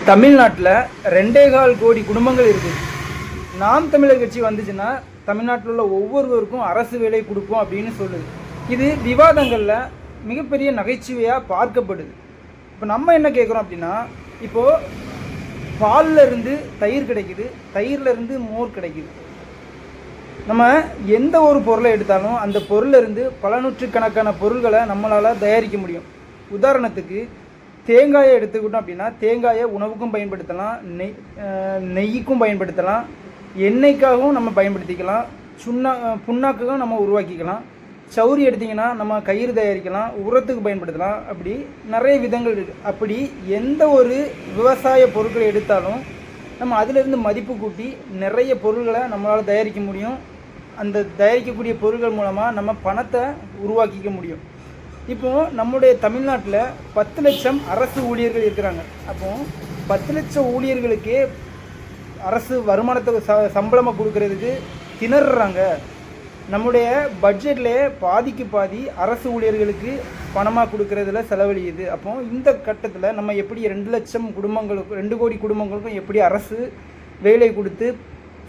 தமிழ்நாட்டில் 2.25 கோடி குடும்பங்கள் இருக்குது. நாம் தமிழர் கட்சி வந்துச்சுன்னா தமிழ்நாட்டில் உள்ள ஒவ்வொருவருக்கும் அரசு வேலை கொடுப்போம் அப்படின்னு சொல்லுது. இது விவாதங்களில் மிகப்பெரிய நகைச்சுவையாக பார்க்கப்படுது. இப்போ நம்ம என்ன கேட்குறோம் அப்படின்னா, இப்போது பாலில் இருந்து தயிர் கிடைக்குது, தயிரில் இருந்து மோர் கிடைக்குது. நம்ம எந்த ஒரு பொருளை எடுத்தாலும் அந்த பொருளில் இருந்து பல நூற்றுக்கணக்கான பொருள்களை நம்மளால் தயாரிக்க முடியும். உதாரணத்துக்கு தேங்காயை எடுத்துக்கிட்டோம் அப்படின்னா, தேங்காயை உணவுக்கும் பயன்படுத்தலாம், நெய்யுக்கும் பயன்படுத்தலாம், எண்ணெய்க்காகவும் நம்ம பயன்படுத்திக்கலாம், புண்ணாக்குக்கும் நம்ம உருவாக்கிக்கலாம். சௌரி எடுத்திங்கன்னா நம்ம கயிறு தயாரிக்கலாம், உரத்துக்கு பயன்படுத்தலாம். அப்படி நிறைய விதங்கள் இருக்குது. அப்படி எந்த ஒரு விவசாய பொருட்களை எடுத்தாலும் நம்ம அதிலிருந்து மதிப்பு கூட்டி நிறைய பொருள்களை நம்மளால் தயாரிக்க முடியும். அந்த தயாரிக்கக்கூடிய பொருட்கள் மூலமாக நம்ம பணத்தை உருவாக்கிக்க முடியும். இப்போது நம்முடைய தமிழ்நாட்டில் 10 லட்சம் அரசு ஊழியர்கள் இருக்கிறாங்க. அப்போது 10 லட்சம் ஊழியர்களுக்கே அரசு வருமானத்தை சம்பளமாக கொடுக்கறதுக்கு திணறுறாங்க. நம்முடைய பட்ஜெட்லேயே பாதிக்கு பாதி அரசு ஊழியர்களுக்கு பணமாக கொடுக்கறதுல செலவழியுது. அப்போ இந்த கட்டத்தில் நம்ம எப்படி 2 கோடி குடும்பங்களுக்கும் எப்படி அரசு வேலை கொடுத்து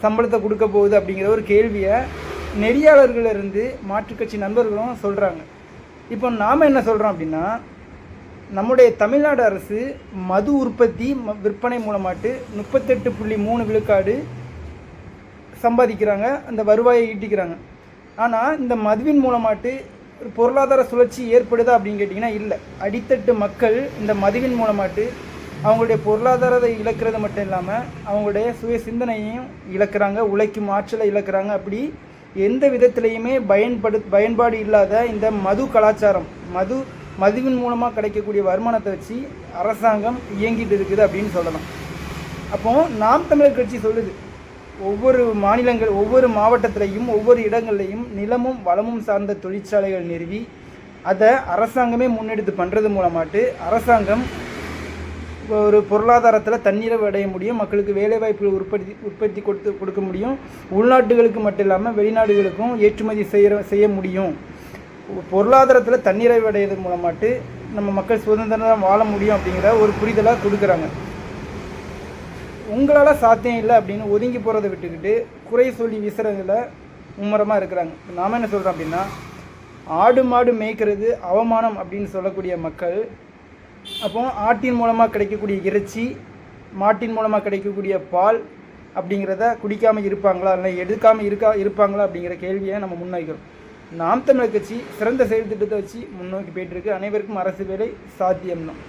சம்பளத்தை கொடுக்க போகுது அப்படிங்கிற ஒரு கேள்வியை நெறியாளர்களிருந்து மாற்றுக்கட்சி நண்பர்களும் சொல்கிறாங்க. இப்போ நாம் என்ன சொல்கிறோம் அப்படின்னா, நம்முடைய தமிழ்நாடு அரசு மது உற்பத்தி விற்பனை மூலமாட்டு 38.3 விழுக்காடு சம்பாதிக்கிறாங்க, அந்த வருவாயை ஈட்டிக்கிறாங்க. ஆனால் இந்த மதுவின் மூலமாட்டு ஒரு பொருளாதார சுழற்சி ஏற்படுதா அப்படின்னு கேட்டிங்கன்னா இல்லை. அடித்தட்டு மக்கள் இந்த மதுவின் மூலமாட்டு அவங்களுடைய பொருளாதாரத்தை இழக்கிறது மட்டும் இல்லாமல் அவங்களுடைய சுய சிந்தனையையும் இழக்கிறாங்க, உழைக்கும் ஆற்றலை இழக்கிறாங்க. அப்படி எந்த விதத்திலையுமே பயன்பாடு இல்லாத இந்த மது கலாச்சாரம், மதுவின் மூலமாக கிடைக்கக்கூடிய வருமானத்தை வச்சு அரசாங்கம் இயங்கிட்டு இருக்குது அப்படின்னு சொல்லலாம். அப்போது நாம் தமிழர் கட்சி சொல்லுது, ஒவ்வொரு மாவட்டத்திலையும் ஒவ்வொரு இடங்கள்லையும் நிலமும் வளமும் சார்ந்த தொழிற்சாலைகள் நிறுவி அதை அரசாங்கமே முன்னெடுத்து பண்ணுறது மூலமாட்டு அரசாங்கம் ஒரு பொருளாதாரத்தில் தன்னிறைவு அடைய முடியும், மக்களுக்கு வேலைவாய்ப்புகள் உற்பத்தி கொடுக்க முடியும். உள்நாட்டுகளுக்கு மட்டும் இல்லாமல் வெளிநாடுகளுக்கும் ஏற்றுமதி செய்ய முடியும். பொருளாதாரத்தில் தன்னிறைவு அடையிறது மூலமாட்டு நம்ம மக்கள் சுதந்திரமாக வாழ முடியும் அப்படிங்கிற ஒரு புரிதலாக கொடுக்குறாங்க. உங்களால் சாத்தியம் இல்லை அப்படின்னு ஒதுங்கி போகிறத விட்டுக்கிட்டு குறை சொல்லி வீசுறதுல மும்முரமாக இருக்கிறாங்க. நாம் என்ன சொல்கிறோம் அப்படின்னா, ஆடு மாடு மேய்க்கிறது அவமானம் அப்படின்னு சொல்லக்கூடிய மக்கள் அப்போ ஆட்டின் மூலமாக கிடைக்கக்கூடிய இறைச்சி, மாட்டின் மூலமாக கிடைக்கக்கூடிய பால் அப்படிங்கிறத குடிக்காமல் இருப்பாங்களா, இல்லை எடுக்காமல் இருப்பாங்களா அப்படிங்கிற கேள்வியை நம்ம முன்வைக்கிறோம். நாம் தமிழர் கட்சி சிறந்த செயல் திட்டத்தை வச்சு முன்னோக்கி போயிட்டுருக்கு. அனைவருக்கும் அரசு வேலை சாத்தியம்தான்.